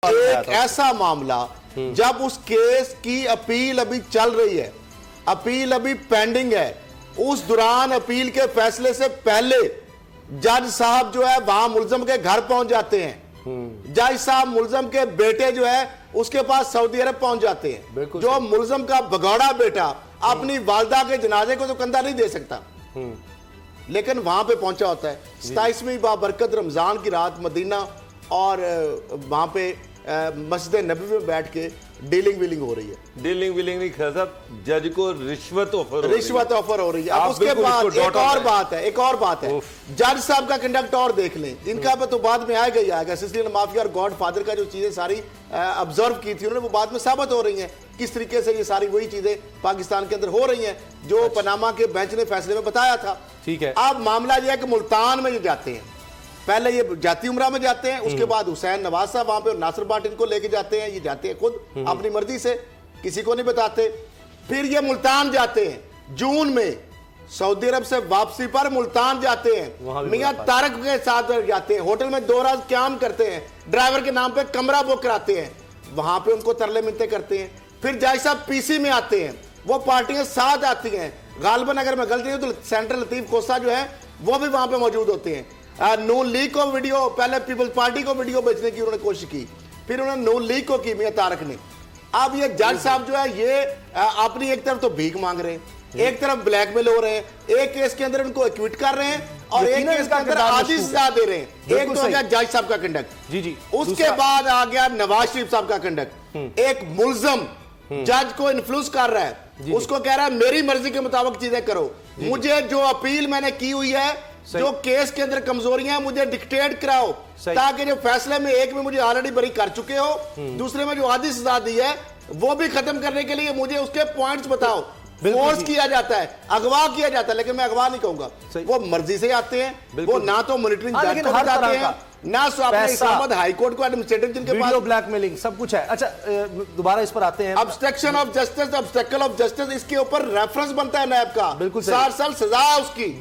एक ऐसा मामला जब उस केस की अपील अभी चल रही है, अपील अभी पेंडिंग है, उस दौरान अपील के फैसले से पहले जज साहब जो है वहां मुलजम के घर पहुंच जाते हैं। जज साहब मुलजम के बेटे जो है उसके पास सऊदी अरब पहुंच जाते हैं। जो मुलजम का भगौड़ा बेटा अपनी वालदा के जनाजे को तो कंधा नहीं दे सकता, लेकिन वहां पे पहुंचा होता है। 27वीं बाबरकत रमजान की रात मदीना और वहां पे मस्जिद नबी में बैठ के डीलिंग विलिंग हो रही है। डीलिंग विलिंग नहीं खैर साहब, जज को रिश्वत ऑफर हो रही है। अब उसके बाद एक और बात है जज साहब का कंडक्ट और देख लें, इनका तो बाद में आएगा ही आएगा। सिसिलियन माफिया और गॉड फादर का जो चीजें सारी ऑब्जर्व की थी उन्होंने, वो बाद में साबित हो रही हैं किस तरीके से ये सारी वही चीजें पाकिस्तान के अंदर हो रही हैं जो पनामा के बेंच ने फैसले में बताया था। ठीक है, अब मामला यह है कि मुल्तान में ये जाते हैं, पहले ये जाती उमरा में जाते हैं, उसके बाद हुसैन नवाज साहब वहां पे नासिर भाट इनको लेके जाते हैं। ये जाते हैं खुद अपनी मर्जी से, किसी को नहीं बताते। फिर ये मुल्तान जाते हैं जून में, सऊदी अरब से वापसी पर मुल्तान जाते हैं, मियां तारक के साथ जाते हैं, होटल में 2 रात क्याम करते हैं, ड्राइवर के नाम पे कमरा बुक कराते हैं, वहां पे उनको तरले मिलते करते हैं। फिर जज साहब पीसी में आते हैं, वो पार्टियां साथ आती हैं, गालबन अगर मैं गलती हूं तो सेंट्रल लतीफ कोसा जो है वो भी वहां पे मौजूद होते हैं। नून लीग को वीडियो, पहले पीपल्स पार्टी को वीडियो बेचने की उन्होंने कोशिश की, फिर उन्होंने नून लीग को की मियां तारक ने। अब ये जज साहब जो है ये अपनी एक तरफ तो भीख मांग रहे हैं, एक तरफ ब्लैकमेल हो रहे हैं, एक केस के अंदर उनको एक्विट कर रहे हैं और एक केस के अंदर आधी सजा दे रहे हैं। एक तो हो गया जज साहब का कंडक्ट, जी उसके बाद आ गया नवाज शरीफ साहब का कंडक्ट। एक मुलजम जज को इन्फ्लुएंस कर रहा है, उसको कह रहा है मेरी मर्जी के मुताबिक चीजें करो, मुझे जो अपील मैंने की हुई है, जो केस के अंदर कमजोरियां हैं मुझे डिक्टेट कराओ, ताकि जो फैसले में एक में मुझे ऑलरेडी बरी कर चुके हो, दूसरे में जो आधी सजा दी है वो भी खत्म करने के लिए मुझे उसके पॉइंट्स बताओ। फोर्स किया जाता है, अगवा किया जाता है, लेकिन मैं अगवा नहीं कहूंगा, वो मर्जी से आते हैं, वो ना तो मॉनिटरिंग जज को बताते हैं ना इस्लामाबाद हाई कोर्ट को एडमिनिस्ट्रेटिव जिनके पास ब्लैकमेलिंग सब कुछ है। अच्छा दोबारा इस पर आते हैं, obstruction of justice, obstacle of justice, इसके ऊपर रेफरेंस बनता है नैब का, बिल्कुल 4 साल सजा उसकी।